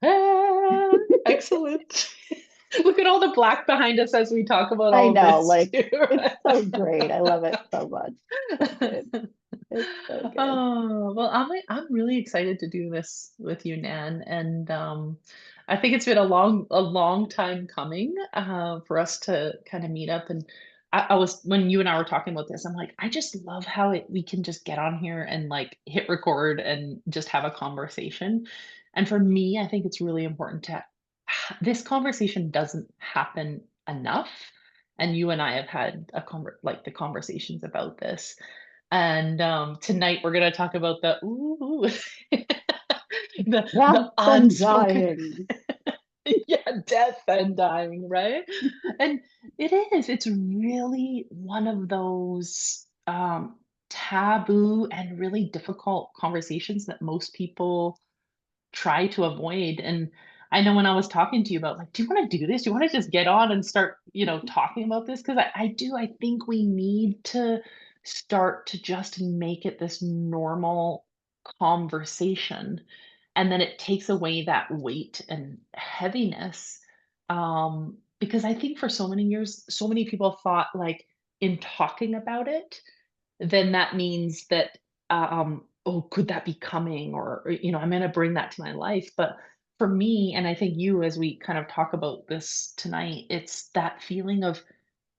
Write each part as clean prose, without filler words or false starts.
Ah, excellent. Look at all the black behind us as we talk about I all of know, this like too. it's so great. I love it so much. So good. It's so good. Oh, well, I'm really excited to do this with you, Nan, and I think it's been a long time coming for us to kind of meet up. And I was when you and I were talking about this, I'm like, I just love how we can just get on here and like hit record and just have a conversation. And for me, I think it's really important to this conversation doesn't happen enough. And you and I have had like the conversations about this. And tonight we're gonna talk about the ooh, Death the and unspoken, dying. yeah, death and dying, right? And it is. It's really one of those taboo and really difficult conversations that most people try to avoid. And I know when I was talking to you about like, do you want to do this? Do you want to just get on and start, talking about this? Because I do. I think we need to start to just make it this normal conversation. And then it takes away that weight and heaviness. Because I think for so many years, so many people thought like in talking about it, then that means that, oh, could that be coming? Or, I'm going to bring that to my life. But for me, and I think you, as we kind of talk about this tonight, it's that feeling of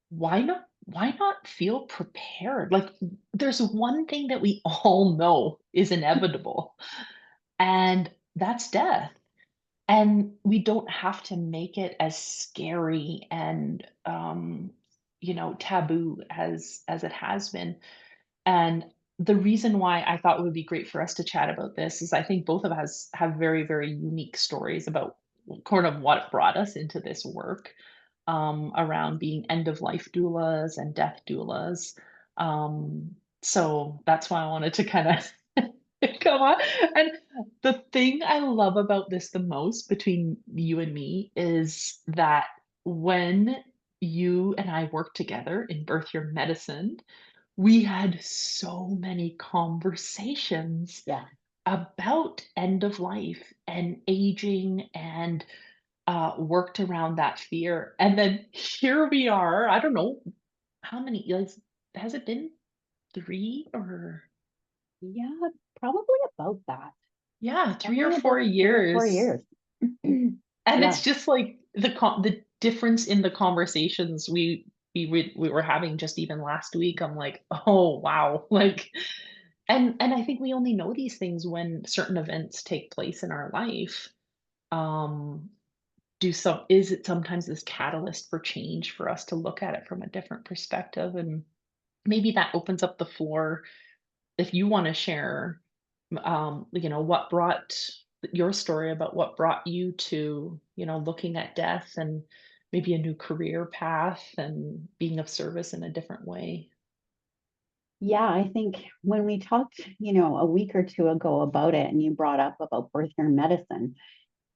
why not feel prepared? Like there's one thing that we all know is inevitable, and that's death. And we don't have to make it as scary and taboo as it has been. And the reason why I thought it would be great for us to chat about this is I think both of us have very, very unique stories about kind of what brought us into this work, around being end of life doulas and death doulas. So that's why I wanted to kind of come on. And the thing I love about this the most between you and me is that when you and I worked together in Birth Your Medicine, we had so many conversations Yeah. about end of life and aging and worked around that fear. And then here we are. I don't know how many, like, has it been 3 or Yeah, probably about that. yeah, three or Probably four about 3 or 4 years. years. And Yeah. it's just like the difference in the conversations we were having just even last week. I'm like, oh wow, like, and I think we only know these things when certain events take place in our life. Um, is it sometimes this catalyst for change for us to look at it from a different perspective, and maybe that opens up the floor if you want to share, what brought your story about what brought you to, looking at death and maybe a new career path and being of service in a different way. Yeah, I think when we talked, a week or two ago about it, and you brought up about birth care medicine,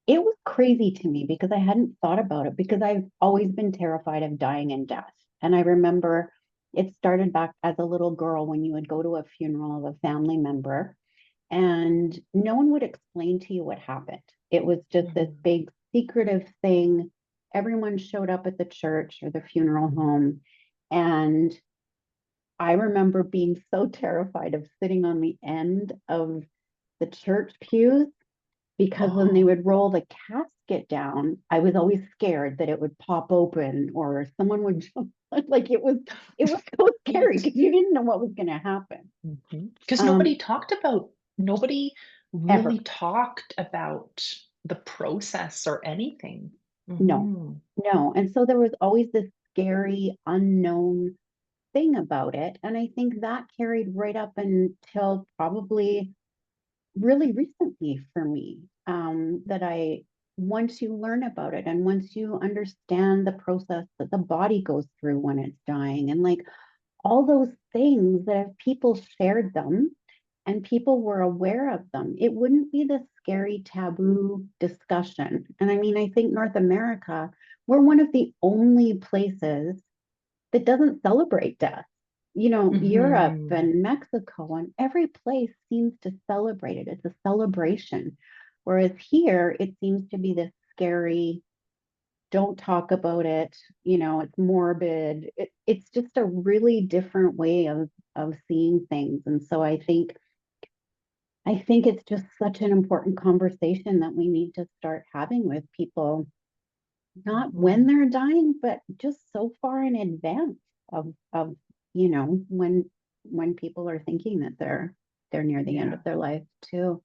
it was crazy to me because I hadn't thought about it because I've always been terrified of dying and death. And I remember it started back as a little girl when you would go to a funeral of a family member and no one would explain to you what happened. It was just this Mhm. big secretive thing. Everyone showed up at the church or the funeral home. And I remember being so terrified of sitting on the end of the church pews because when they Oh, would roll the casket down, I was always scared that it would pop open or someone would jump. Like it was so scary because you didn't know what was going to happen. because Um, nobody ever. really talked about the process or anything. No, Hmm. no. And so there was always this scary unknown thing about it. And I think that carried right up until probably really recently for me. That I, once you learn about it and once you understand the process that the body goes through when it's dying, and like all those things that if people shared them and people were aware of them, it wouldn't be this scary taboo discussion. And I mean, I think North America, we're one of the only places that doesn't celebrate death. Europe Mhm. and Mexico, and every place seems to celebrate it. It's a celebration. Whereas here, it seems to be this scary, don't talk about it, it's morbid. It's just a really different way of seeing things. And so I think it's just such an important conversation that we need to start having with people, not when Mhm. they're dying, but just so far in advance of when people are thinking that they're near the end Yeah. of their life too.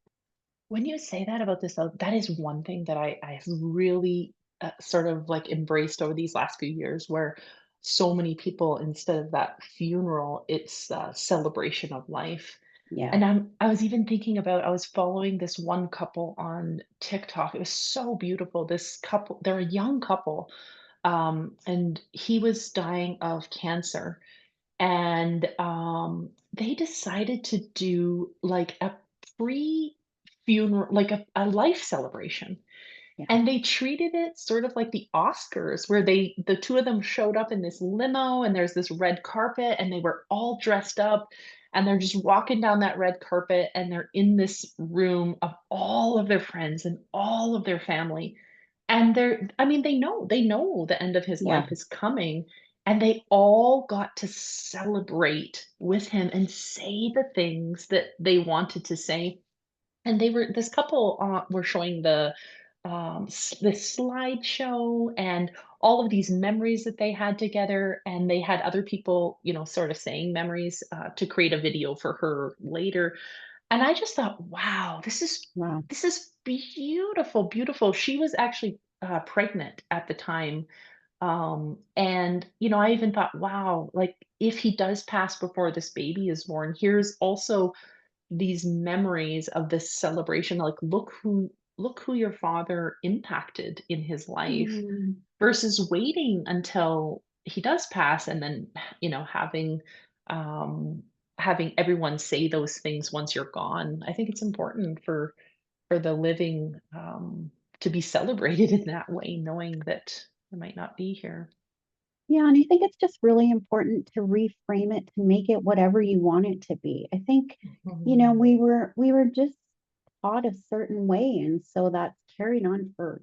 When you say that about this, though, that is one thing that I've really sort of like embraced over these last few years, where so many people, instead of that funeral, it's a celebration of life. Yeah, And I was even thinking about, I was following this one couple on TikTok. It was so beautiful. This couple, they're a young couple, and he was dying of cancer, and they decided to do like a pre-funeral, like a life celebration, yeah, and they treated it sort of like the Oscars, where the two of them showed up in this limo, and there's this red carpet, and they were all dressed up, and they're just walking down that red carpet, and they're in this room of all of their friends and all of their family, and I mean, they know the end of his yeah, life is coming, and they all got to celebrate with him and say the things that they wanted to say. And this couple, were showing this slideshow and all of these memories that they had together, and they had other people, sort of saying memories, to create a video for her later. And I just thought, wow, wow, this is beautiful, beautiful. She was actually, pregnant at the time, and, I even thought, wow, like, if he does pass before this baby is born, here's also these memories of this celebration, like, look who your father impacted in his life, mm, versus waiting until he does pass and then, having, um having everyone say those things once you're gone. I think it's important for the living, to be celebrated in that way, knowing that they might not be here. yeah. And I think it's just really important to reframe it to make it whatever you want it to be. I think Mhm. we were just taught a certain way, and so that's carried on for,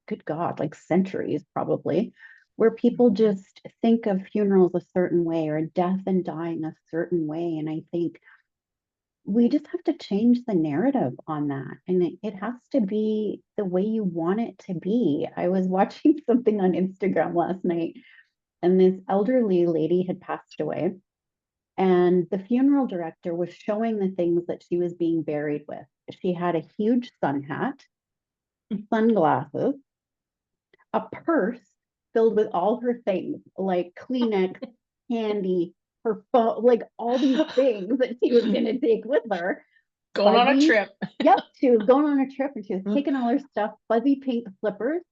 good God, like centuries probably, where people Mhm. just think of funerals a certain way or death and dying a certain way. And I think we just have to change the narrative on that. And it has to be the way you want it to be. I was watching something on Instagram last night, and this elderly lady had passed away. And the funeral director was showing the things that she was being buried with. She had a huge sun hat, sunglasses, a purse filled with all her things, like Kleenex, candy, her phone, like all these things that she was going to take with her. Going on a Fuzzy. trip. Yep, she was going on a trip and she was taking all her stuff, fuzzy pink slippers,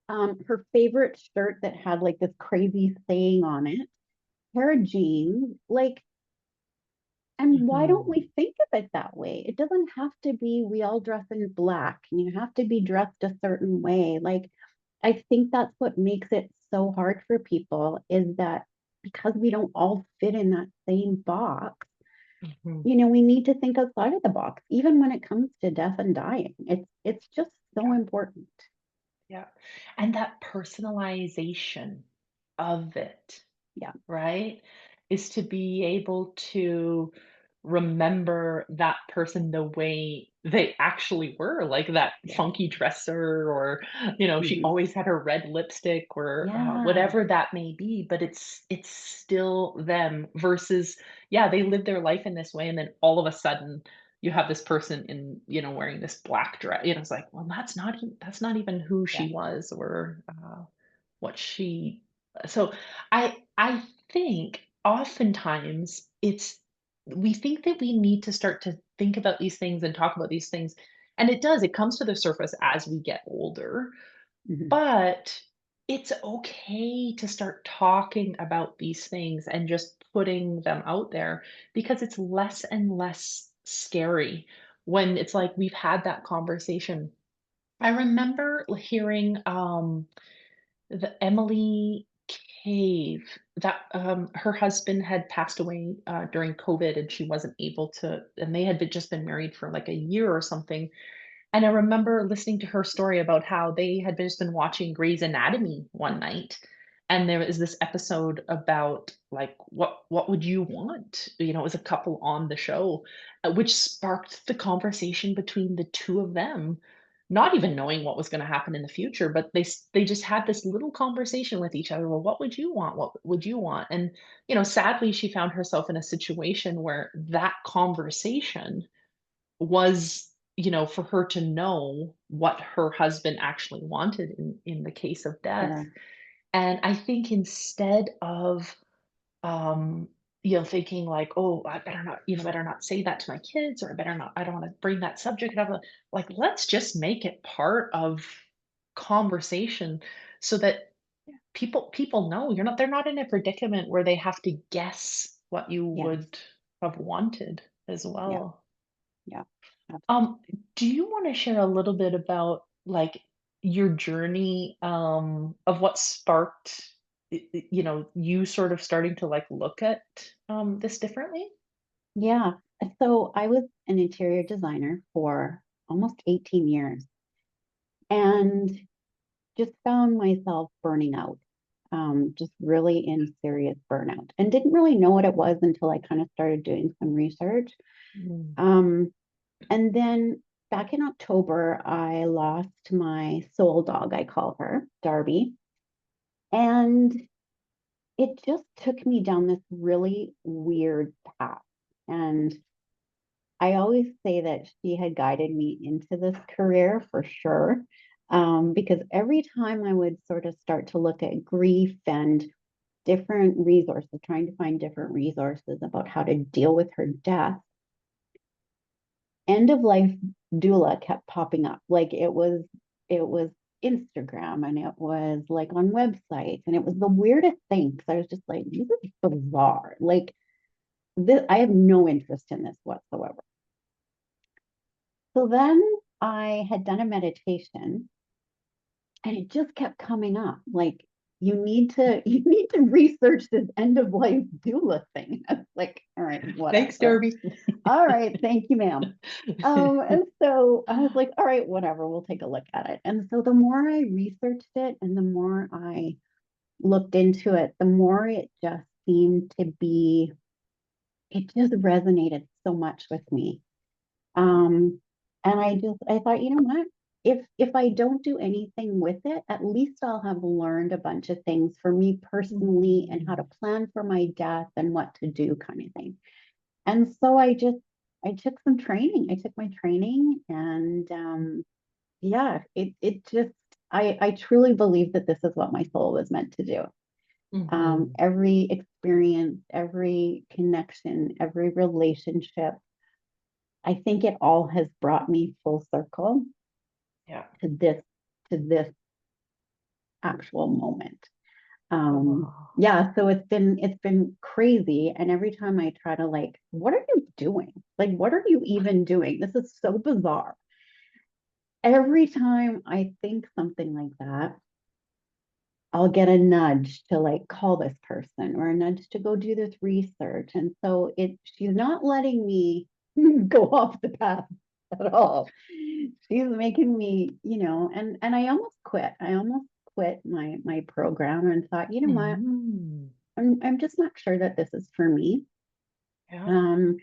her favorite shirt that had like this crazy saying on it, pair of jeans, like. And why don't Mhm. we think of it that way? It doesn't have to be we all dress in black and you have to be dressed a certain way. Like, I think that's what makes it so hard for people, is that because we don't all fit in that same box, Mhm. we need to think outside of the box, even when it comes to death and dying. It's just so important. Yeah, and that personalization of it, Yeah. right? Is to be able to remember that person the way they actually were, like that Yeah. funky dresser, or, she Hmm. always had her red lipstick, or, Yeah. whatever that may be, but it's still them, versus, yeah, they lived their life in this way, and then all of a sudden you have this person in, wearing this black dress, it's like, well, that's not even who Yeah. she was, or, what she so I think oftentimes we think that we need to start to think about these things and talk about these things, and it comes to the surface as we get older, Hmm. but it's okay to start talking about these things and just putting them out there, because it's less and less scary when it's like we've had that conversation. I remember hearing, the Emily cave that her husband had passed away during COVID, and she wasn't able to, and they had just been married for like a year or something. And I remember listening to her story about how they had just been watching Grey's Anatomy one night, and there was this episode about like what would you want? You know, it was a couple on the show, which sparked the conversation between the two of them, not even knowing what was going to happen in the future, but they just had this little conversation with each other. Well, what would you want? What would you want? And you know, sadly, she found herself in a situation where that conversation was, you know, for her to know what her husband actually wanted in the case of death. Sure. And I think instead of, um, you know, thinking like, "Oh, I better not, you know, better not say that to my kids, or I better not, I don't wanna bring that subject up," like, let's just make it part of conversation so that Yeah. people know they're not in a predicament where they have to guess what you Yes. would have wanted as Yeah. well. Yeah. Um, Absolutely. do you wanna share a little bit about, like, your journey, of what sparked, you know, you sort of starting to, like, look at, this differently? Yeah. So I was an interior designer for almost 18 years and just found myself burning out, just really in serious burnout, and didn't really know what it was until I kind of started doing some research. Mm. Um, and then back in October, I lost my soul dog, I call her, Darby. And it just took me down this really weird path. And I always say that she had guided me into this career for sure. Because every time I would sort of start to look at grief and different resources, trying to find different resources about how to deal with her death, end of life doula kept popping up. Like it was Instagram and it was like on websites and it was the weirdest thing because I was just like, this is bizarre. Like this, I have no interest in this whatsoever. So then I had done a meditation and it just kept coming up. Like you need to research this end of life doula thing. I was like, all right, Thanks, whatever. Derby. All right, thank you, ma'am. And so I was like, all right, whatever, we'll take a look at it. And so the more I researched it and the more I looked into it, the more it just seemed to be, it just resonated so much with me. Um, and I thought, you know what? If I don't do anything with it, at least I'll have learned a bunch of things for me personally and how Mm. to plan for my death and what to do kind of thing. And so I took some training. I took my training and yeah, it just I truly believe that this is what my soul was meant to do. Mhm. Every experience, every connection, every relationship, I think it all has brought me full circle Yeah. to this actual moment. Oh. Yeah, so it's been crazy. And every time I try to like, what are you doing? Like, what are you even doing? This is so bizarre. Every time I think something like that, I'll get a nudge to like call this person or a nudge to go do this research. And so she's not letting me go off the path at all. She's making me, and I almost quit. I almost quit my program and thought, you know what? Mm. I'm just not sure that this is for me. Yeah. Um,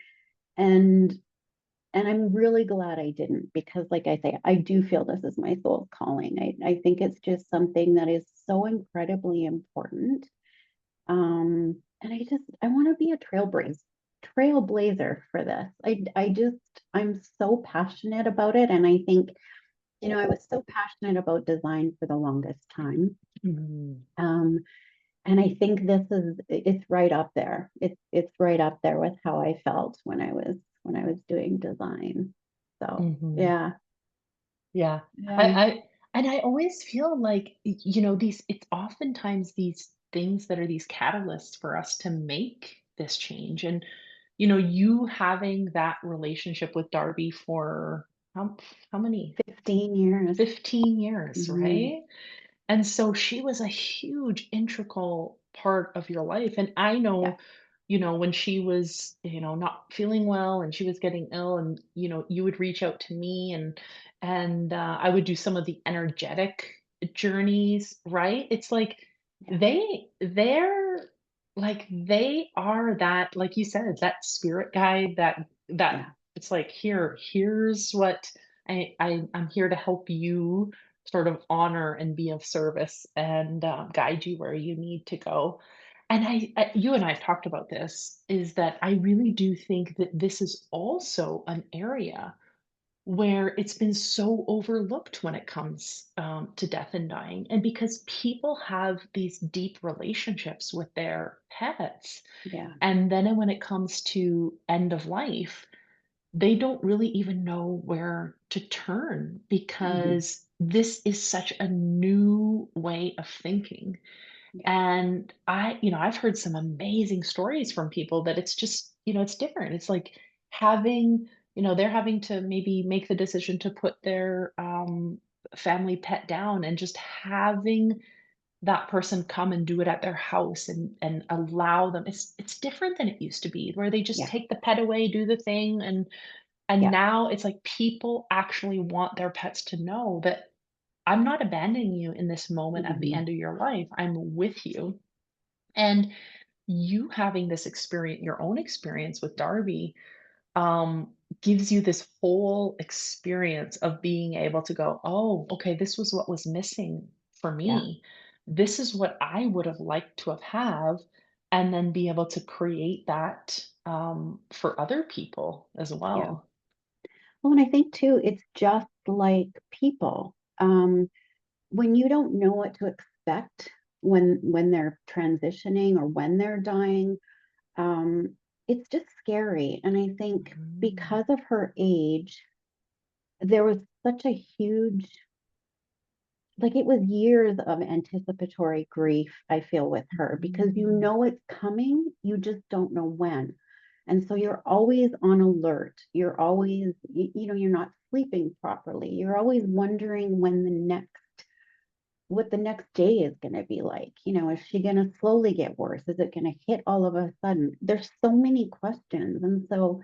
and and I'm really glad I didn't because, like I say, I do feel this is my soul's calling. I think it's just something that is so incredibly important. And I want to be a trailblazer for this. I'm so passionate about it. And I think, I was so passionate about design for the longest time. Mhm. Um, and I think it's right up there. It's right up there with how I felt when I was doing design. So Mhm. yeah, Yeah. I yeah, I and I always feel like, you know, these it's oftentimes these things that are these catalysts for us to make this change. And, you know, you having that relationship with Darby for how many? 15 years. 15 years, Mhm. right? And so she was a huge integral part of your life. And I Yeah, know, when she was, not feeling well and she was getting ill, and, you would reach out to me, and I would do some of the energetic journeys, right? It's like yeah, they are that, like you said, that spirit guide that yeah. it's like, here's what I'm here to help you sort of honor and be of service, and guide you where you need to go. And you and I have talked about this, is that I really do think that this is also an area where it's been so overlooked when it comes to death and dying. And because people have these deep relationships with their pets, Yeah. and then when it comes to end of life, they don't really even know where to turn, Mhm. because this is such a new way of thinking. Yeah. And I've heard some amazing stories from people that it's just, it's different. It's like having, they're having to maybe make the decision to put their family pet down, and just having that person come and do it at their house, and allow them. It's different than it used to be, where they just Yeah. take the pet away, do the thing, and Yeah. now it's like people actually want their pets to know that I'm not abandoning you in this moment at the Mhm. end of your life. I'm with you. And you having this experience, your own experience with Darby, um, gives you this whole experience of being able to go, oh, okay, this was what was missing for Yeah. me. This is what I would have liked to have, and then be able to create that for other people as Yeah. well. Well, and I think too, it's just like people. When you don't know what to expect when they're transitioning or when they're dying, it's just scary. And I think Mhm. because of her age, there was such a huge, like it was years of anticipatory grief, I feel, with her because you Mm. know it's coming, you just don't know when. And so you're always on alert. You're always, you're not sleeping properly. You're always wondering what the next day is going to be like. Is she going to slowly get worse? Is it going to hit all of a sudden? There's so many questions. And so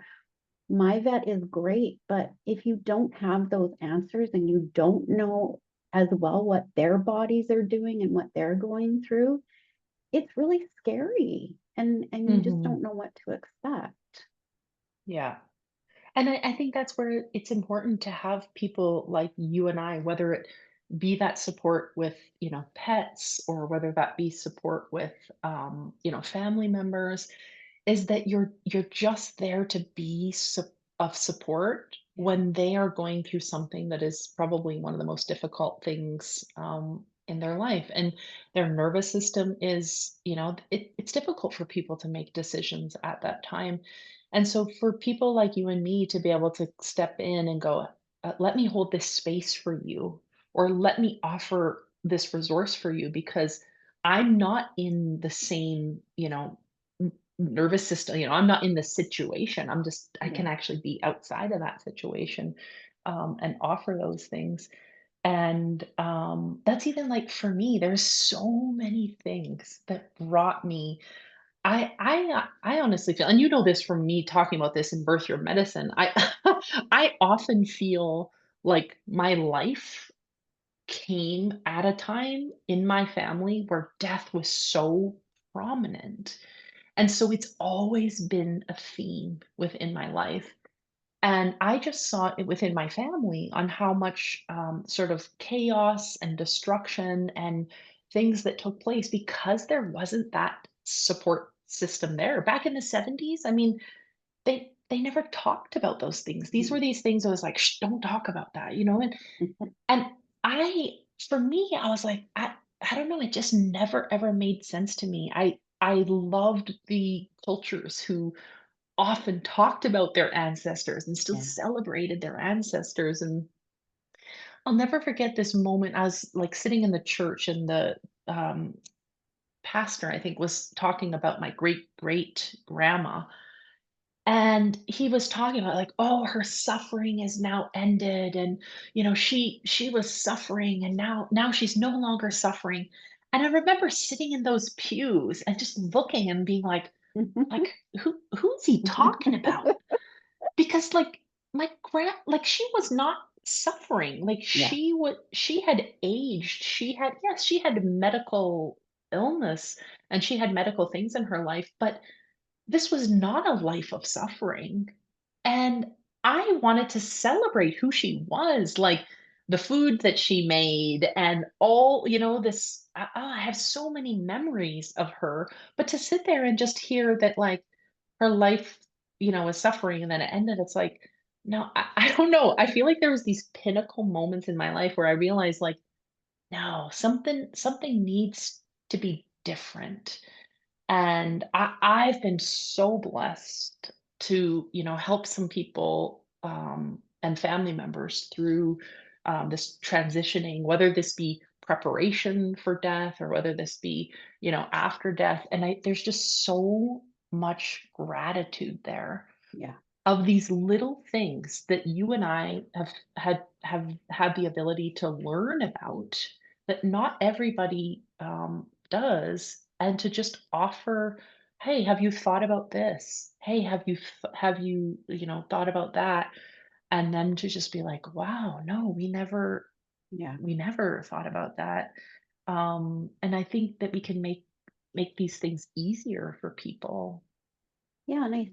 my vet is great, but if you don't have those answers and you don't know as well what their bodies are doing and what they're going through, it's really scary. And you just don't Mhm. know what to expect. Yeah. And I think that's where it's important to have people like you and I, whether it be that support with, pets, or whether that be support with, family members, is that you're just there to be of support Yeah. when they are going through something that is probably one of the most difficult things in their life. And their nervous system is, it's difficult for people to make decisions at that time. And so for people like you and me to be able to step in and go, let me hold this space for you, or let me offer this resource for you, because I'm not in the same, nervous system. I'm not in the situation. I can Yeah. actually be outside of that situation, and offer those things. And that's even like for me, there's so many things that brought me. I honestly feel, and this from me talking about this in Birth Your Medicine. I often feel like my life came at a time in my family where death was so prominent, and so it's always been a theme within my life. And I just saw it within my family on how much sort of chaos and destruction and things that took place, because there wasn't that support system there. Back in the 70s, I mean, they never talked about those things. These were Mhm. these things I was like, shh, don't talk about that, and I for me, I was like, I don't know, it just never ever made sense to me. I loved the cultures who often talked about their ancestors and still Yeah. celebrated their ancestors. And I'll never forget this moment. I was like sitting in the church, and the um, pastor, I think, was talking about my great great grandma. And he was talking about, like, oh, her suffering is now ended. And she was suffering, and now she's no longer suffering. And I remember sitting in those pews and just looking and being like, who's he talking about? Because, like, like, she was not suffering, like, Yeah, she had aged, she had yes, she had medical illness, and she had medical things in her life, but this was not a life of suffering, and I wanted to celebrate who she was, like, the food that she made and all this I have so many memories of her, but to sit there and just hear that, like, her life, was suffering and then it ended, it's like, no, I don't know, I feel like there was these pinnacle moments in my life where I realized, like, no, something needs to be different. And I've been so blessed to, help some people and family members through this transitioning, whether this be preparation for death or whether this be, after death. And there's just so much gratitude there yeah, of these little things that you and I have had the ability to learn about that not everybody does, and to just offer, "Hey, have you thought about this? Hey, have you thought about that?" And then to just be like, "Wow, no, yeah, we never thought about that." And I think that we can make these things easier for people. yeah. And I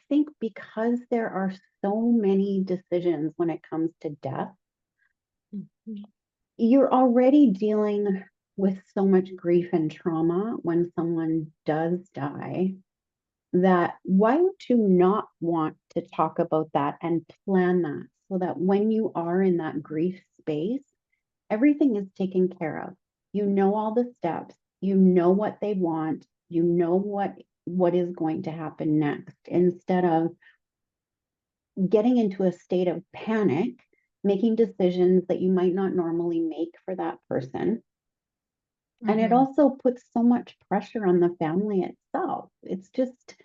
think because there are so many decisions when it comes to death, Mhm. you're already dealing with so much grief and trauma when someone does die, that why would you not want to talk about that and plan that so that when you are in that grief space, everything is taken care of. You know all the steps, you know what they want, you know what is going to happen next, instead of getting into a state of panic, making decisions that you might not normally make for that person. And it Mhm. also puts so much pressure on the family itself. It's just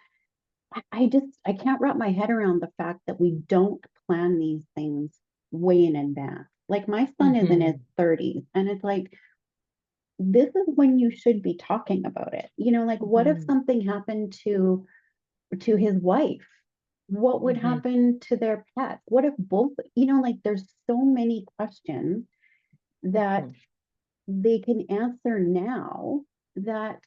I can't wrap my head around the fact that we don't plan these things way in advance. Like my son is in his Mhm. 30s and it's like this is when you should be talking about it. Like what if Mhm. something happened to his wife? What would Mhm. happen to their pets? What if both, like there's so many questions that Mhm. they can answer now, that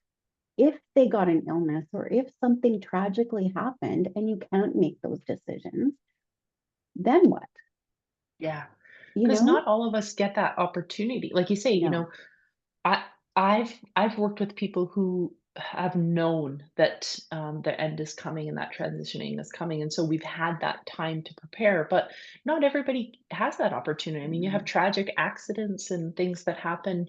if they got an illness or if something tragically happened and you can't make those decisions, then what? Yeah, You because know? not all of us get that opportunity. Like you say, No. I I've worked with people who have known that, their end is coming and that transitioning is coming, and so we've had that time to prepare, but not everybody has that opportunity. I mean, you have No. tragic accidents and things that happen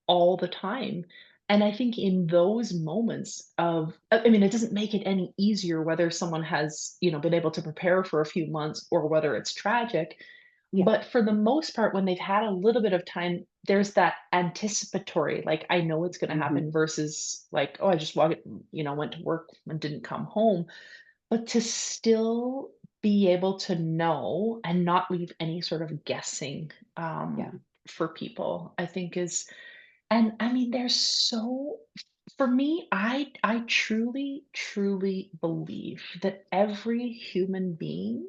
all the time, and I think in those moments of I mean, it doesn't make it any easier whether someone has, been able to prepare for a few months or whether it's tragic, Yeah. but for the most part, when they've had a little bit of time, there's that anticipatory, like, I know it's gonna Hmm. happen versus like, oh, I just went to work and didn't come home. But to still be able to know and not leave any sort of guessing Yeah. for people, I think is and I mean, there's so for me, I truly, truly believe that every human being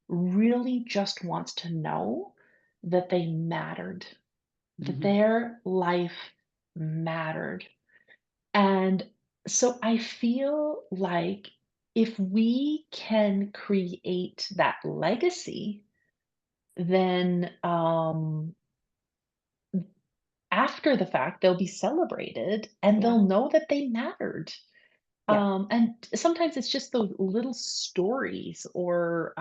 really just wants to know that they mattered, that Hmm. their life mattered. And so I feel like if we can create that legacy, then after the fact, they'll be celebrated and Yeah. they'll know that they mattered. Yeah. And sometimes it's just those little stories or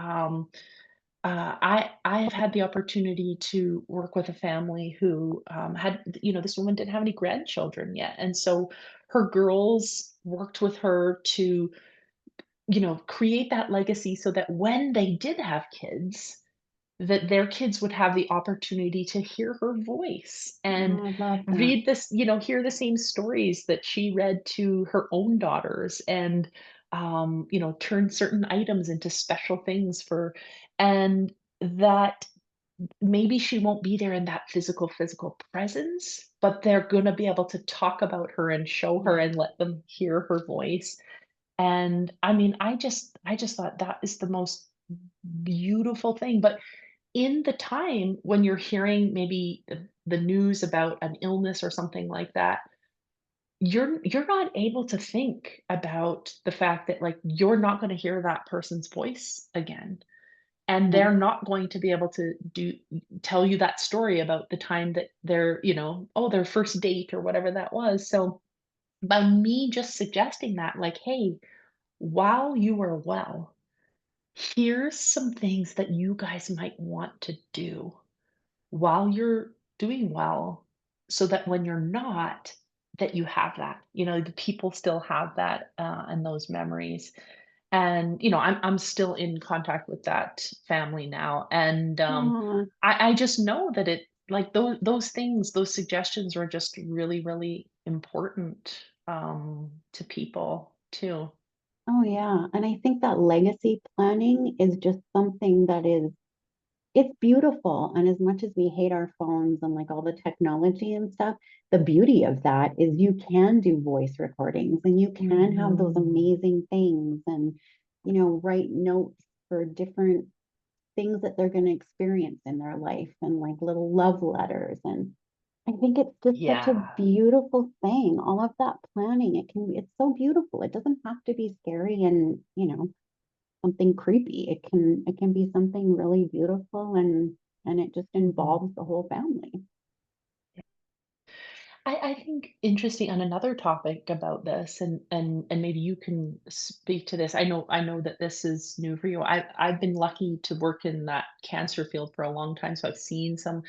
I have had the opportunity to work with a family who had this woman didn't have any grandchildren yet, and so her girls worked with her to create that legacy so that when they did have kids, that their kids would have the opportunity to hear her voice and Oh, I love that. read this, hear the same stories that she read to her own daughters and, turn certain items into special things for, and that. maybe she won't be there in that physical presence, but they're gonna be able to talk about her and show her Yeah. and let them hear her voice. And I mean, I just thought that is the most beautiful thing. But in the time when you're hearing maybe the news about an illness or something like that, you're not able to think about the fact that, like, you're not gonna hear that person's voice again, and Yeah. they're not going to be able to tell you that story about the time that they're, oh, their first date or whatever that was. So, by me just suggesting that, like, "Hey, while you are well, here's some things that you guys might want to do while you're doing well, so that when you're not, that you have that, the people still have that, and those memories." And, I'm still in contact with that family now, and, Aw. I just know that like, those things, those suggestions are just really, really important, to people too. Oh, yeah, and I think that legacy planning is just something that is it's beautiful, and as much as we hate our phones and, like, all the technology and stuff, the beauty of that is you can do voice recordings, and you can have those Mhm. amazing things and, write notes for different things that they're gonna experience in their life and, like, little love letters, and I think it's just such a Yeah. beautiful thing, all of that planning, it's so beautiful, it doesn't have to be scary and, something creepy. It can be something really beautiful and it just Mhm. involves the whole family. I think interesting on another topic about this, and maybe you can speak to this. I know that this is new for you. I've been lucky to work in that cancer field for a long time, so I've seen some,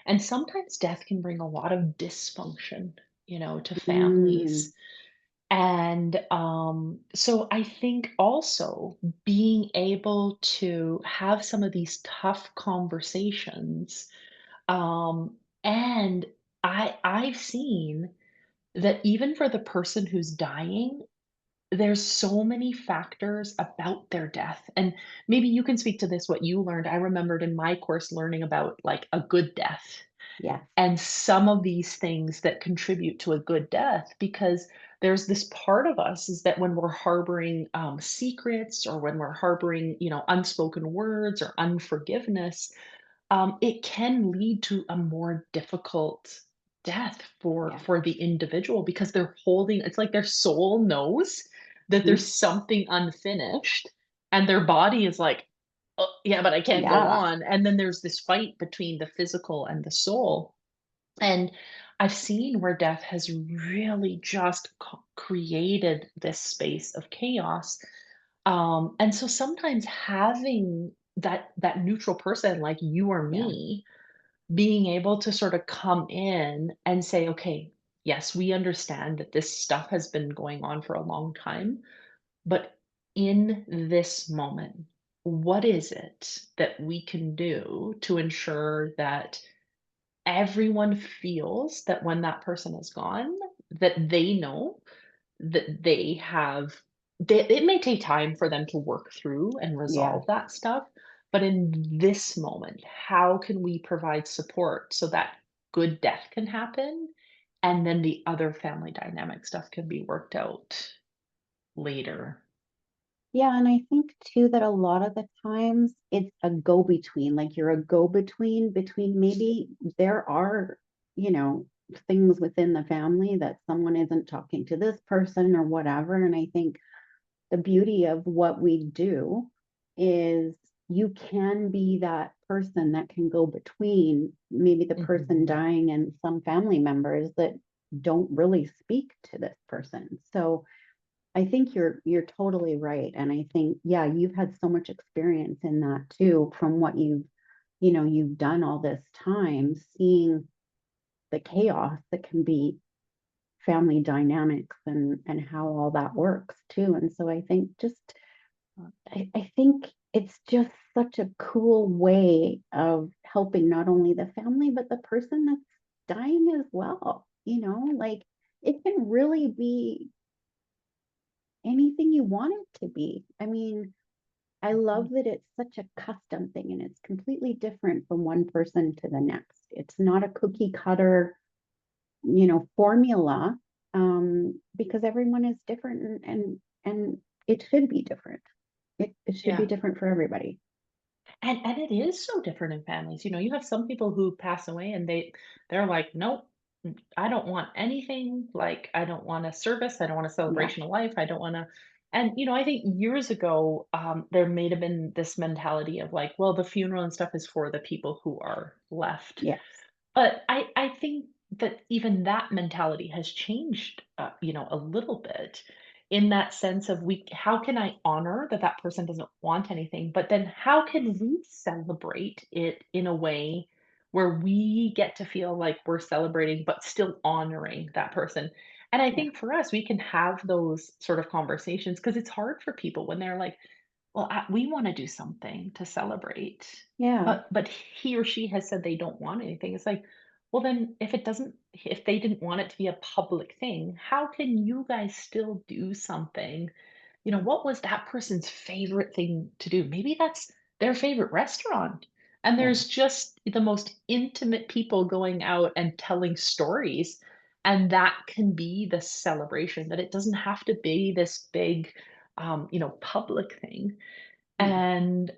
and sometimes death can bring a lot of dysfunction, to Mm, families. And so I think also being able to have some of these tough conversations, and I've seen that even for the person who's dying, there's so many factors about their death. And maybe you can speak to this, what you learned. I remembered in my course learning about like a good death yes, and some of these things that contribute to a good death, because there's this part of us is that when we're harboring secrets, or when we're harboring, unspoken words or unforgiveness, it can lead to a more difficult death for yeah, the individual, because they're holding, it's like their soul knows that mhm, there's something unfinished, and their body is like, oh, yeah, but I can't go yeah, on. And then there's this fight between the physical and the soul. And I've seen where death has really just created this space of chaos. And so sometimes having that neutral person like you or yeah, me being able to sort of come in and say, okay, yes, we understand that this stuff has been going on for a long time, but in this moment, what is it that we can do to ensure that everyone feels that when that person is gone, that they know that it may take time for them to work through and yeah. resolve that stuff, but in this moment, how can we provide support so that good death can happen, and then the other family dynamic stuff can be worked out later? Yeah, and I think too that a lot of the times it's a go-between, like you're a go-between between maybe there are, you know, things within the family that someone isn't talking to this person or whatever. And I think the beauty of what we do is you can be that person that can go between maybe the person Mhm. dying and some family members that don't really speak to this person. So I think you're totally right. And I think, yeah, you've had so much experience in that too, from what you've done all this time, seeing the chaos that can be family dynamics and how all that works too. And so I think I think it's just such a cool way of helping not only the family, but the person that's dying as well. Like it can really be anything you want it to be. I mean, I love that it's such a custom thing and it's completely different from one person to the next. It's not a cookie cutter, formula, because everyone is different, and it should be different. It should be Yeah. different for everybody. And it is so different in families. You have some people who pass away and they're like, "Nope, I don't want anything. Like, I don't want a service. I don't want a Yeah. celebration of life. I don't want to." And I think years ago, there may have been this mentality of like, well, the funeral and stuff is for the people who are left. Yes. But I think that even that mentality has changed, a little bit in that sense of how can I honor that that person doesn't want anything, but then how can we celebrate it in a way where we get to feel like we're celebrating, but still honoring that person. And I Yeah. think for us, we can have those sort of conversations because it's hard for people when they're like, well, we want to do something to celebrate, Yeah. but he or she has said they don't want anything. It's like, well, then if they didn't want it to be a public thing, how can you guys still do something? What was that person's favorite thing to do? Maybe that's their favorite restaurant. And Yeah. there's just the most intimate people going out and telling stories. And that can be the celebration, that it doesn't have to be this big, public thing. Yeah. And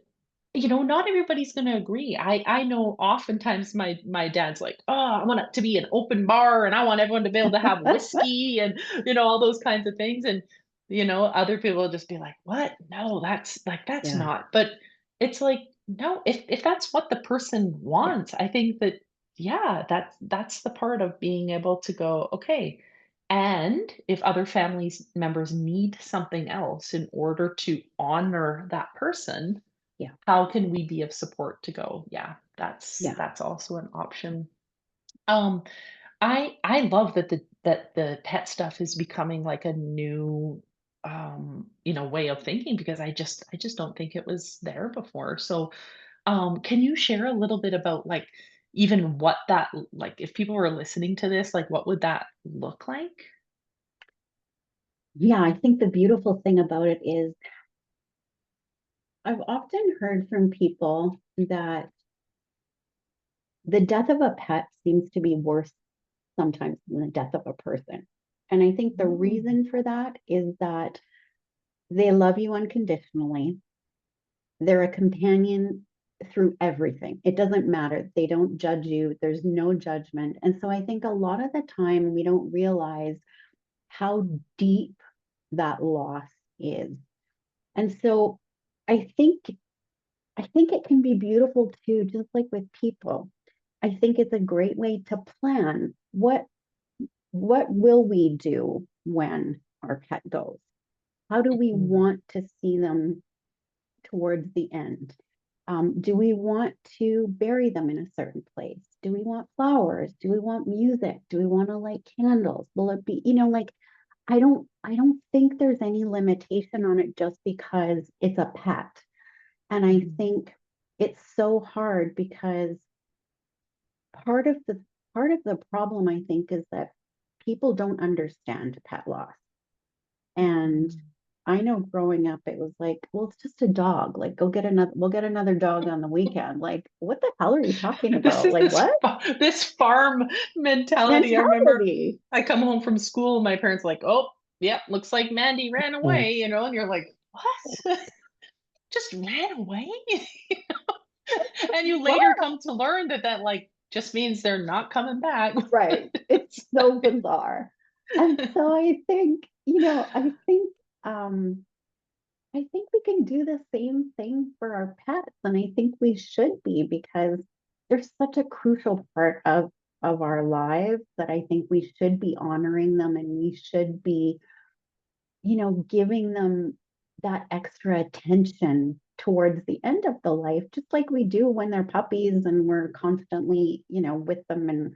not everybody's gonna agree. I know oftentimes my dad's like, "Oh, I want it to be an open bar, and I want everyone to be able to have whiskey and, all those kinds of things." And, other people will just be like, "What? No, that's Yeah. not." But it's like, no, if that's what the person Yeah. wants, I think that, yeah, that's the part of being able to go, "Okay." And if other families members need something else in order to honor that person, Yeah. how can we be of support to go, yeah, Yeah. that's also an option. Um, I love that the pet stuff is becoming like a new, way of thinking because I just don't think it was there before. So, can you share a little bit about like even what that like if people were listening to this, like what would that look like? Yeah. I think the beautiful thing about it is I've often heard from people that the death of a pet seems to be worse sometimes than the death of a person. And I think the Mm, reason for that is that they love you unconditionally. They're a companion through everything. It doesn't matter. They don't judge you. There's no judgment. And so I think a lot of the time we don't realize how deep that loss is. And so I think I think it can be beautiful too, just like with people. I think it's a great way to plan what will we do when our pet goes? How do we mhm, want to see them towards the end? Do we want to bury them in a certain place? Do we want flowers? Do we want music? Do we want to light candles? Will it be, like I don't think there's any limitation on it just because it's a pet. And I mhm, think it's so hard because part of the part of the problem I think is that people don't understand pet loss. And mhm. I know growing up it was like, well, it's just a dog. Like we'll get another dog on the weekend. Like, what the hell are you talking This about? is Like what? this farm mentality. I remember Mentality. I come home from school, my parents are like, "Oh, yep, looks like Mandy ran Mm. away," and you're like, "What? Just ran away?" And you later What? come to learn that like just means they're not coming back. Right. It's so bizarre. And so um I think we can do the same thing for our pets. And I think we should be because they're such a crucial part of our lives that I think we should be honoring them and we should be, giving them that extra attention towards the end of the life, just like we do when they're puppies and we're constantly, with them and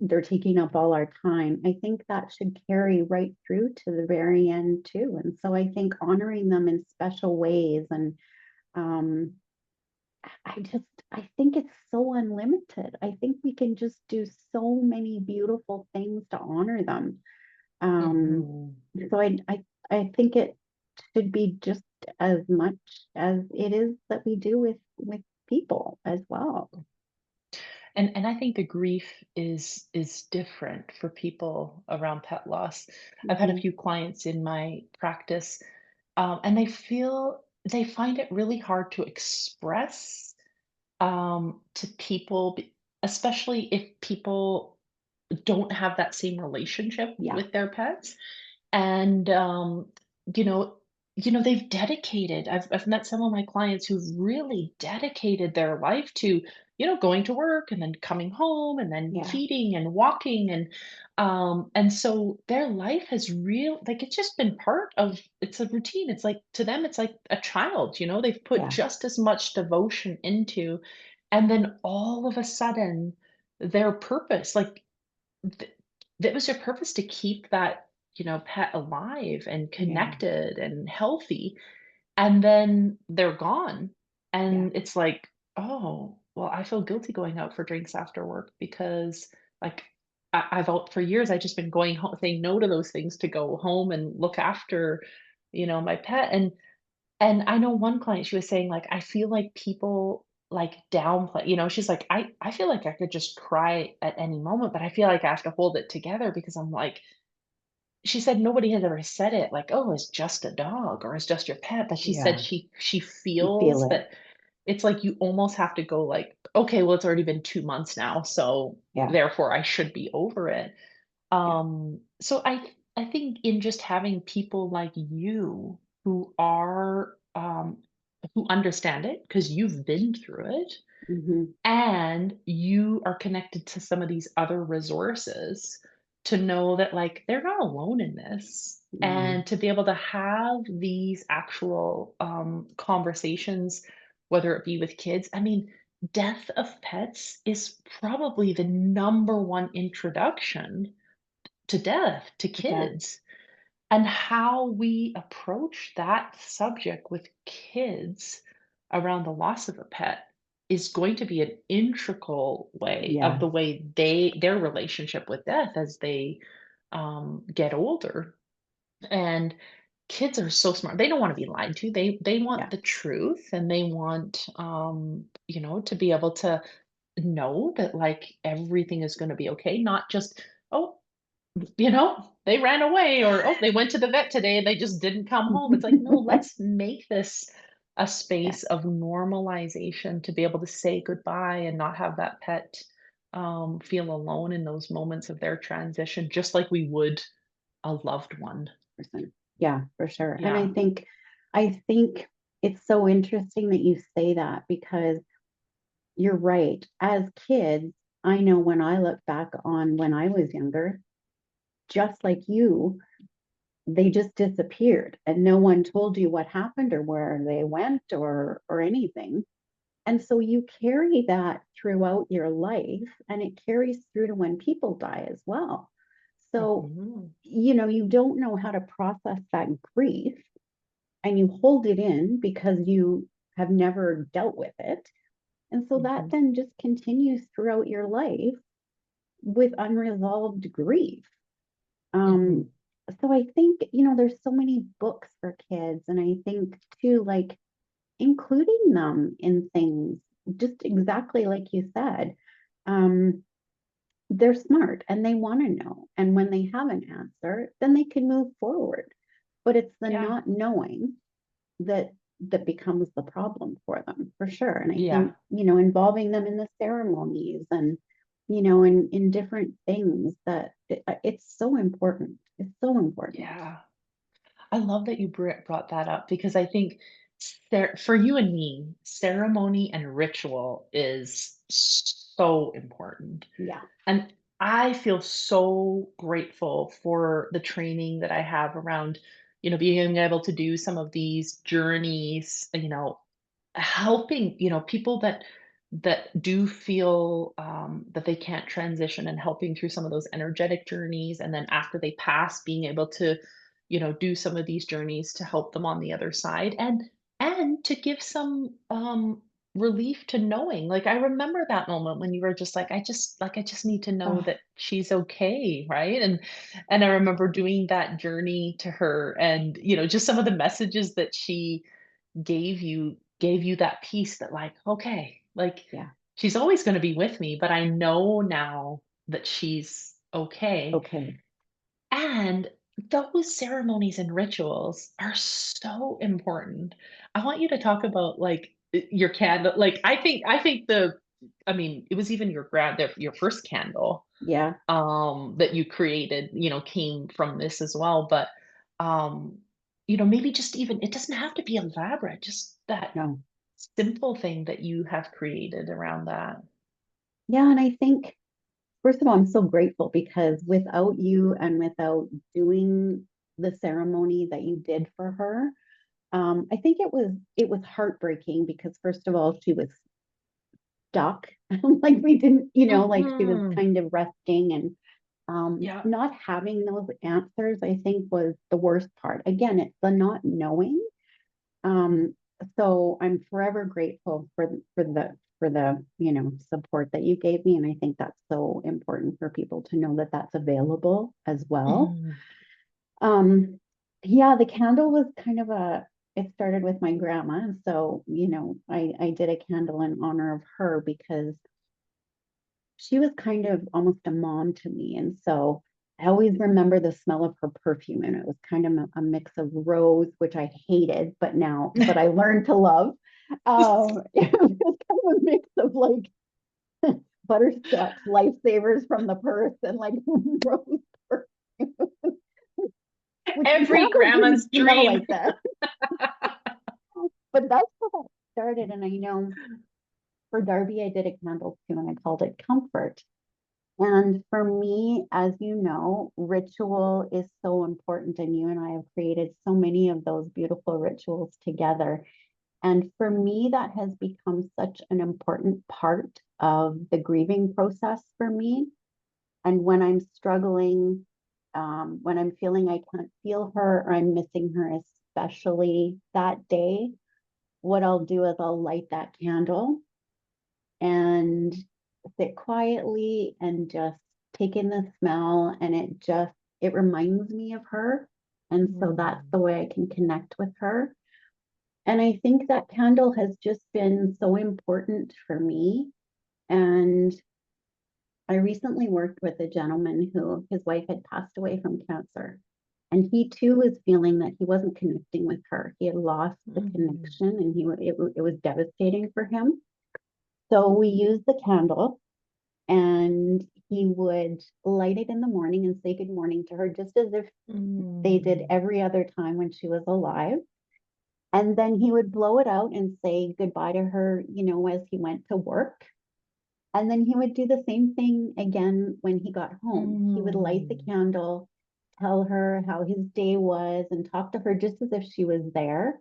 they're taking up all our time. I think that should carry right through to the very end too. And so I think honoring them in special ways and um I think it's so unlimited. I think we can just do so many beautiful things to honor them. Um Mhm. so I think it should be just as much as it is that we do with people as well. And I think the grief is different for people around pet loss. I've had a Mhm. few clients in my practice, and they find it really hard to express to people, especially if people don't have that same relationship Yeah, with their pets. And you know, they've dedicated. I've met some of my clients who've really dedicated their life to, going to work and then coming home and then yeah, feeding and walking, and so their life has real like it's just been part of it's a routine. It's like to them it's like a child, they've put yeah, just as much devotion into, and then all of a sudden their purpose, like th that was their purpose to keep that, pet alive and yeah, connected and healthy, and then they're gone, yeah, and it's like, "Oh, well, I feel guilty going out for drinks after work because, like, I've out for years, I just been going home saying no to those things to go home and look after, my pet," and I know one client, she was saying, like, "I feel like people, like, downplay," she's like, "I feel like I could just cry at any moment, but I feel like I have to hold it together because I'm like." She said nobody has ever said it like, "Oh, it's just a dog or it's just your pet," but she said yeah. she You feel feels it. that it's like you almost have to go like, "Okay, well, it's already been 2 months now, so Yeah, therefore I should be over it." yeah, So I think in just having people like you who are, who understand it because 'cause you've been through it, mhm, and you are connected to some of these other resources to know that, like, they're not alone in this, yeah, and to be able to have these actual, conversations, whether it be with kids. I mean, death of pets is probably the number one introduction to death to to death, kids, and how we approach that subject with kids around the loss of a pet is going to be an integral way of yeah, the way their relationship with death as they get older. And kids are so smart. They don't want to be lied to. They want yeah, the truth, and they want to be able to know that like everything is going to be okay, not just, oh, they ran away, or, "Oh, they went to the vet today and they just didn't come home." It's like, "No, let's make this a yeah, space of normalization to be able to say goodbye and not have that pet, feel alone in those moments of their transition, just like we would a loved one." percent. Yeah, for sure. And Yeah. I think it's so interesting that you say that because you're right. As kids, I know when I look back on when I was younger, just like you, they just disappeared and no one told you what happened or where they went or anything. And so you carry that throughout your life and it carries through to when people die as well. So, Mhm. you don't know how to process that grief and you hold it in because you have never dealt with it. And so that Mhm. then just continues throughout your life with unresolved grief. Um, Mhm. so I think, there's so many books for kids. And I think too, like including them in things, just exactly like you said. Um, they're smart and they want to know. And when they have an answer, then they can move forward. But it's the Yeah. not knowing that becomes the problem for them for sure. And I think, Yeah. involving them in the ceremonies and, in different things that it's so important. It's so important. Yeah. I love that you brought that up because I think for you and me, ceremony and ritual is so important. Yeah. And I feel so grateful for the training that I have around, being able to do some of these journeys, helping, people that do feel that they can't transition, and helping through some of those energetic journeys. And then after they pass, being able to, do some of these journeys to help them on the other side, and to give some relief to knowing. Like, I remember that moment when you were just like, I just need to know Oh, that she's okay, right? And I remember doing that journey to her and, just some of the messages that she gave you that peace that like, okay, like yeah, she's always going to be with me, but I know now that she's okay. okay. And those ceremonies and rituals are so important. I want you to talk about like your candle. Like I think I mean, it was even your first candle Yeah, that you created, came from this as well. But um, maybe just even it doesn't have to be elaborate, just that no. simple thing that you have created around that. Yeah, and I think, first of all, I'm so grateful because without you and without doing the ceremony that you did for her, I think it was heartbreaking because first of all, she was stuck. Like we didn't, like she was Mhm. kind of resting and Yeah. not having those answers, I think was the worst part. Again, it's the not knowing. Um, so I'm forever grateful for the support that you gave me, and I think that's so important for people to know that that's available as well. Mhm. Um, yeah, the candle was kind of a it started with my grandma, and so I did a candle in honor of her because she was kind of almost a mom to me. And so I always remember the smell of her perfume. And it was kind of a mix of rose, which I hated, but I learned to love. It was kind of a mix of like butterscotch lifesavers from the purse and like rose perfume, which the Every candle grandma's didn't smell dream. like that. But that's how that started. And I know for Darby, I did a candle too, and I called it Comfort. And for me, as you know, ritual is so important, and you and I have created so many of those beautiful rituals together. And for me, that has become such an important part of the grieving process for me. And when I'm struggling, when I'm feeling I can't feel her or I'm missing her, especially that day, what I'll do is I'll light that candle and sit quietly and just take in the smell, and it reminds me of her, and so that's Mm. the way I can connect with her. And I think that candle has just been so important for me. And I recently worked with a gentleman who his wife had passed away from cancer, and he too was feeling that he wasn't connecting with her. He had lost the Mhm. connection, and it was devastating for him. So we used the candle, and he would light it in the morning and say good morning to her, just as if they did Mm. every other time when she was alive. And then he would blow it out and say goodbye to her, as he went to work. And then he would do the same thing again when he got home. He would light the Mm. candle, tell her how his day was, and talk to her just as if she was there.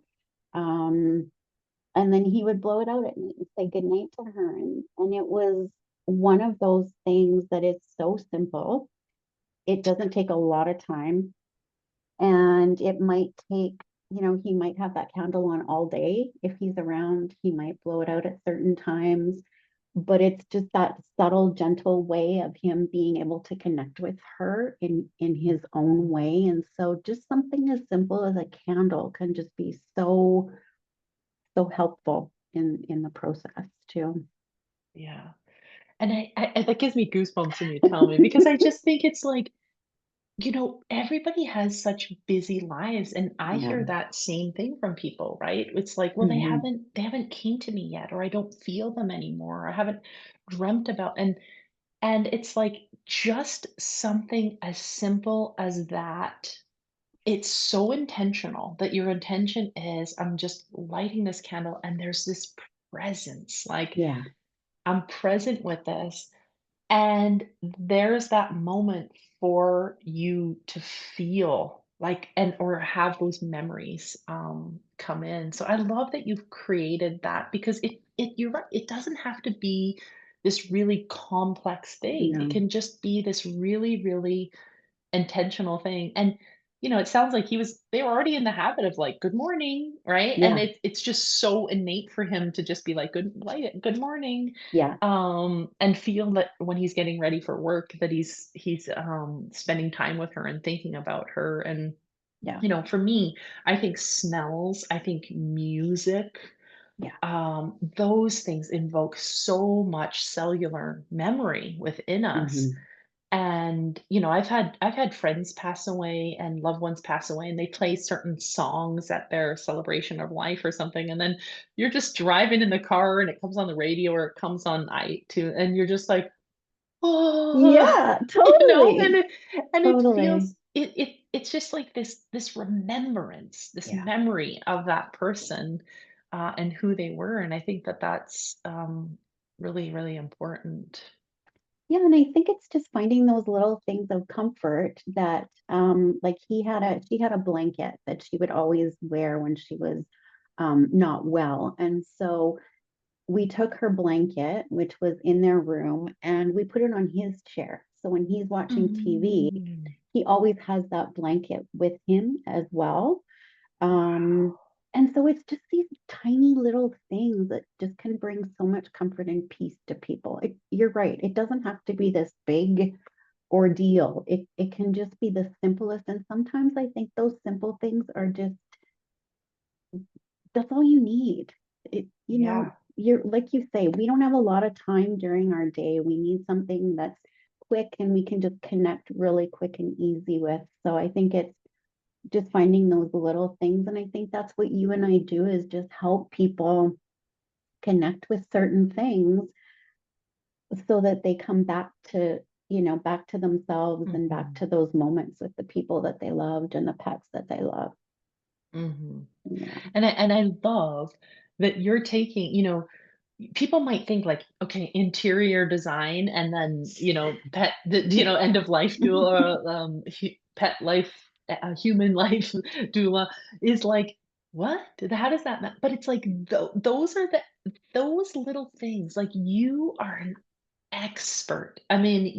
Um, and then he would blow it out at night and say goodnight to her. And it was one of those things that is so simple. It doesn't take a lot of time. And it might take, he might have that candle on all day. If he's around, he might blow it out at certain times. But it's just that subtle, gentle way of him being able to connect with her in his own way. And so just something as simple as a candle can just be so helpful in the process too. Yeah. And that gives me goosebumps when you tell me because I just think it's like, everybody has such busy lives and I Yeah. hear that same thing from people, right? It's like, well, Hmm. they haven't came to me yet or I don't feel them anymore or I haven't dreamt about and it's like just something as simple as that. It's so intentional that your intention is I'm just lighting this candle and there's this presence like Yeah. I'm present with this and there's that moment for you to feel like and or have those memories come in. So I love that you've created that because it you're right, it doesn't have to be this really complex thing. It No. can just be this really, really intentional thing. And it sounds like they were already in the habit of like, "Good morning," right? And Yeah, it's just so innate for him to just be like, "Good morning," yeah, and feel that when he's getting ready for work that he's spending time with her and thinking about her. And, yeah, for me, I think smells, I think music, yeah. those things invoke so much cellular memory within us. Mhm. And, I've had friends pass away and loved ones pass away, and they play certain songs at their celebration of life or something, and then you're just driving in the car and it comes on the radio or it comes on iTunes, and you're just like, "Oh," Yeah, and totally, it totally. feels it's just like this remembrance, this Yeah. memory of that person, and who they were, and I think that that's, really, really important. Yeah, and I think it's just finding those little things of comfort that, like she had a blanket that she would always wear when she was not well. And so we took her blanket, which was in their room, and we put it on his chair. So when he's watching TV, Mm. he always has that blanket with him as well. Um, Wow. and so it's just these tiny little things that just can bring so much comfort and peace to people. You're right. It doesn't have to be this big ordeal. It can just be the simplest. And sometimes I think those simple things are just that's all you need. Yeah. You're like you say, we don't have a lot of time during our day. We need something that's quick and we can just connect really quick and easy with. So I think it's just finding those little things. And I think that's what you and I do is just help people connect with certain things so that they come back to, back to themselves and back Mhm. to those moments with the people that they loved and the pets that they love. Mhm. Yeah. And I love that you're taking, people might think like, okay, interior design and then, end of life doula, pet life, human life doula is like, what? How does that But it's like those are those little things. Like you are an expert. I mean,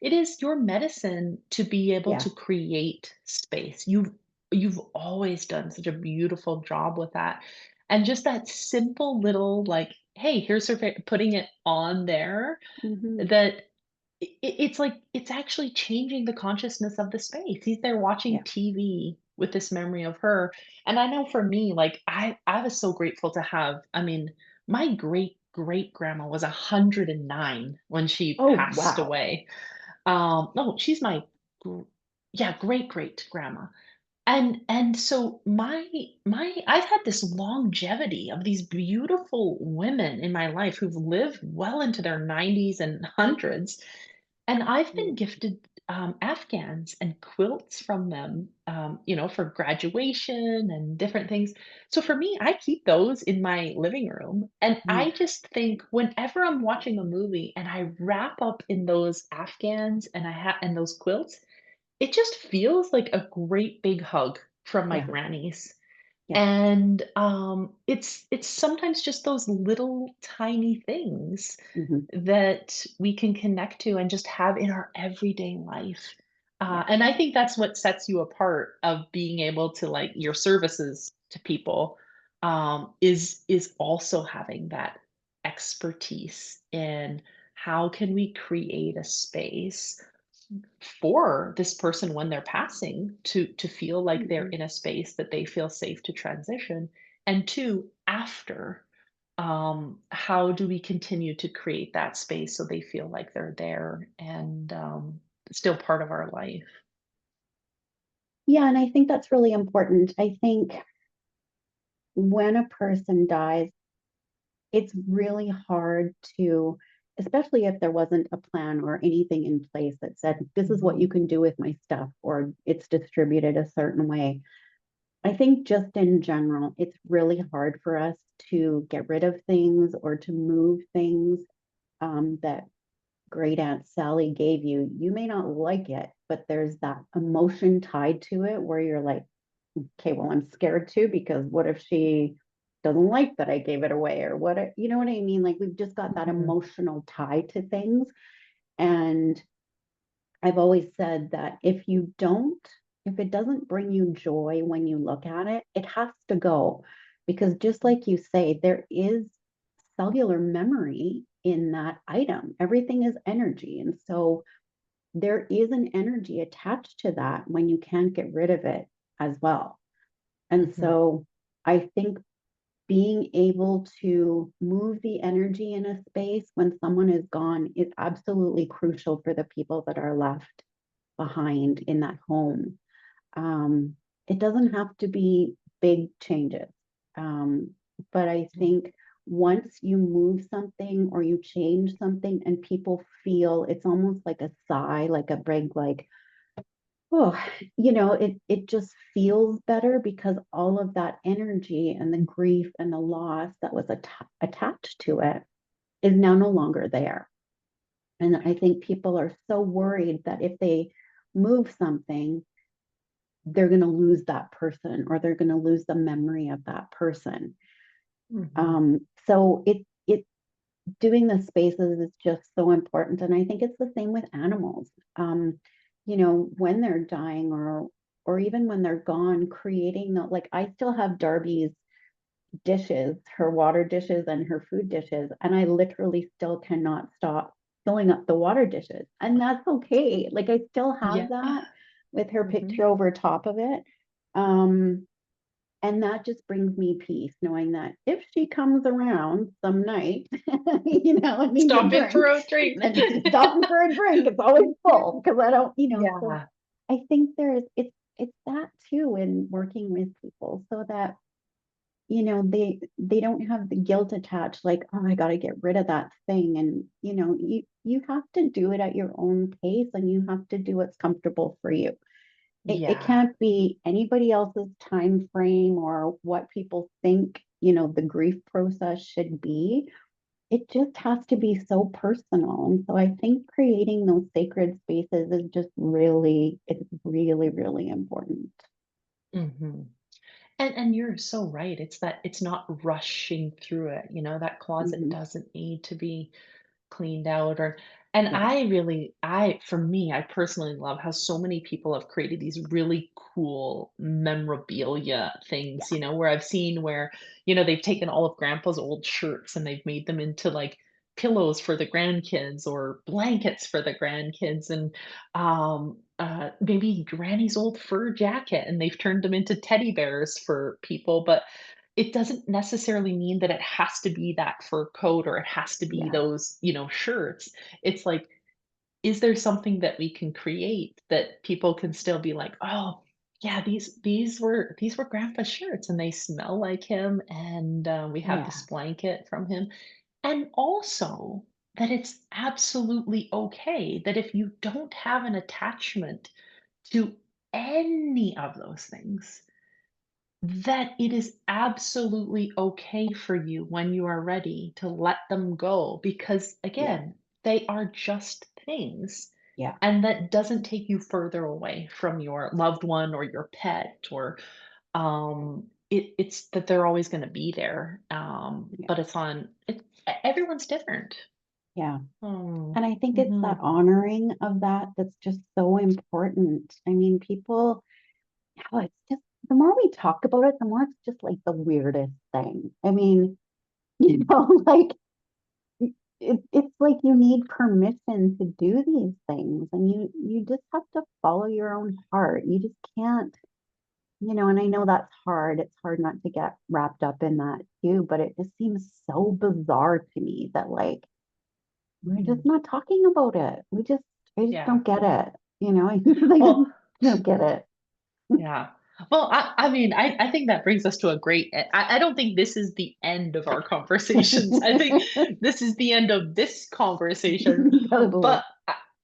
it is your medicine to be able Yeah. to create space. You've always done such a beautiful job with that. And just that simple little like, hey, here's putting it on there Hmm. that it's like it's actually changing the consciousness of the space. He's there watching Yeah. TV with this memory of her. And I know for me, like I was so grateful to have, I mean, my great great grandma was 109 when she Oh, passed wow. away. No, she's my gr- yeah, great great grandma. And so I've had this longevity of these beautiful women in my life who've lived well into their 90s and hundreds, and I've been Mm. gifted, Afghans and quilts from them, for graduation and different things. So for me, I keep those in my living room, and I Mm. just think whenever I'm watching a movie and I wrap up in those Afghans and those quilts, it just feels like a great big hug from my Yeah. grannies. Yeah. And, it's sometimes just those little tiny things Hmm. that we can connect to and just have in our everyday life. Yeah. And I think that's what sets you apart of being able to like your services to people, is also having that expertise in how can we create a space for this person when they're passing to feel like they're Hmm. in a space that they feel safe to transition, and two, after, how do we continue to create that space so they feel like they're there and, still part of our life. Yeah. And I think that's really important. I think when a person dies, it's really hard to, especially if there wasn't a plan or anything in place that said, this is what you Mhm, can do with my stuff, or it's distributed a certain way. I think just in general, it's really hard for us to get rid of things or to move things that great Aunt Sally gave you. You may not like it, but there's that emotion tied to it where you're like, okay, well, I'm scared too because what if she doesn't like that I gave it away or you know what I mean? Like we've just got that mhm, emotional tie to things. And I've always said that if you don't if it doesn't bring you joy when you look at it, it has to go. Because just like you say, there is cellular memory in that item. Everything is energy. And so there is an energy attached to that when you can't get rid of it as well. And Mhm. so I think being able to move the energy in a space when someone is gone is absolutely crucial for the people that are left behind in that home. Um, it doesn't have to be big changes. Um, but I think once you move something or you change something and people feel it's almost like a sigh, like a big, like, oh, it just feels better because all of that energy and the grief and the loss that was attached to it is now no longer there. And I think people are so worried that if they move something, they're going to lose that person or they're going to lose the memory of that person. Mhm. So it doing the spaces is just so important, and I think it's the same with animals. When they're dying or even when they're gone, creating the like I still have Darby's dishes, her water dishes and her food dishes, and I literally still cannot stop filling up the water dishes, and that's okay. Like I still have Yeah. that with her Mhm. picture over top of it. Um, and that just brings me peace, knowing that if she comes around some night, and needs a Stop in for drink, a drink. and she's stopping for a drink, it's always full because I don't, so Yeah. I think it's that too in working with people so that, they don't have the guilt attached, like, oh, I got to get rid of that thing. And, you have to do it at your own pace and you have to do what's comfortable for you. It Yeah. can't be anybody else's time frame or what people think, the grief process should be. It just has to be so personal. And so I think creating those sacred spaces is just really, it's really, really important. Mhm. And you're so right. It's that it's not rushing through it, that closet Hmm. doesn't need to be cleaned out or and Yeah, I for me, I personally love how so many people have created these really cool memorabilia things, yeah, where I've seen where, they've taken all of grandpa's old shirts and they've made them into like pillows for the grandkids or blankets for the grandkids and maybe granny's old fur jacket and they've turned them into teddy bears for people but it doesn't necessarily mean that it has to be that fur coat or it has to be yeah, those, shirts. It's like, is there something that we can create that people can still be like, "Oh, yeah, these were grandpa's shirts and they smell like him and we have this yeah, blanket from him." And also that it's absolutely okay that if you don't have an attachment to any of those things, that it is absolutely okay for you when you are ready to let them go because, yeah, again, they are just things. yeah, And that doesn't take you further away from your loved one or your pet or it's that they're always going to be there. yeah, But everyone's different. yeah. Oh, And I think it's hmm that honoring of that that's just so important. I mean, people, oh, it's just the more we talk about it, the more it's just like the weirdest thing. I mean, like it's like you need permission to do these things, and you just have to follow your own heart. You just can't, and I know that's hard. It's hard not to get wrapped up in that too, but it just seems so bizarre to me that like we're just not talking about it. I just Yeah. don't get it. I just Well, don't get it. yeah. Well, I mean, I think that brings us to a great I don't think this is the end of our conversations. I think this is the end of this conversation. Totally. But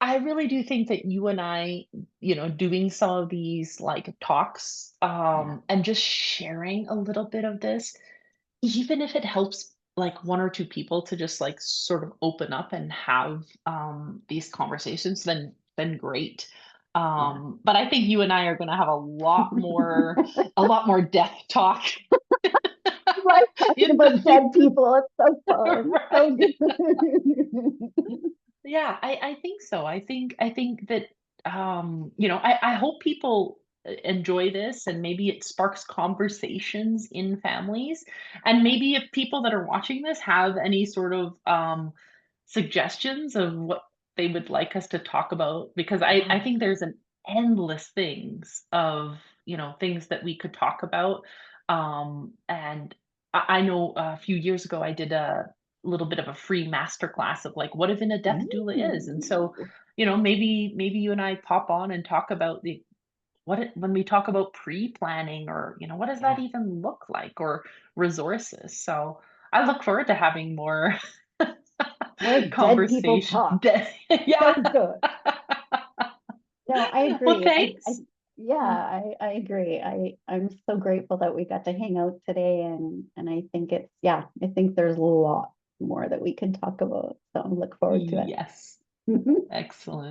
I really do think that you and I, doing some of these like talks, Yeah. and just sharing a little bit of this, even if it helps like one or two people to just like sort of open up and have these conversations, then great. Yeah. But I think you and I are going to have a lot more death talk. Like talking in about dead the people. It's so fun. So right. good. Yeah, I think so. I think that I hope people enjoy this, and maybe it sparks conversations in families. And maybe if people that are watching this have any sort of suggestions of what they would like us to talk about, because I Yeah. think there's an endless things of, things that we could talk about. And I know a few years ago I did a little bit of a free master class of like what even a death doula is. And so, Ooh. maybe you and I pop on and talk about the when we talk about pre-planning, or what does that Yeah. even look like, or resources. So I look forward to having more More dead people conversation. talk. Yeah. So good. No, I Well, agree. thanks. Yeah, Mm. I agree. I'm so grateful that we got to hang out today, and I think it's, yeah, I think there's a lot more that we can talk about. So I look forward to Yes. it. Excellent.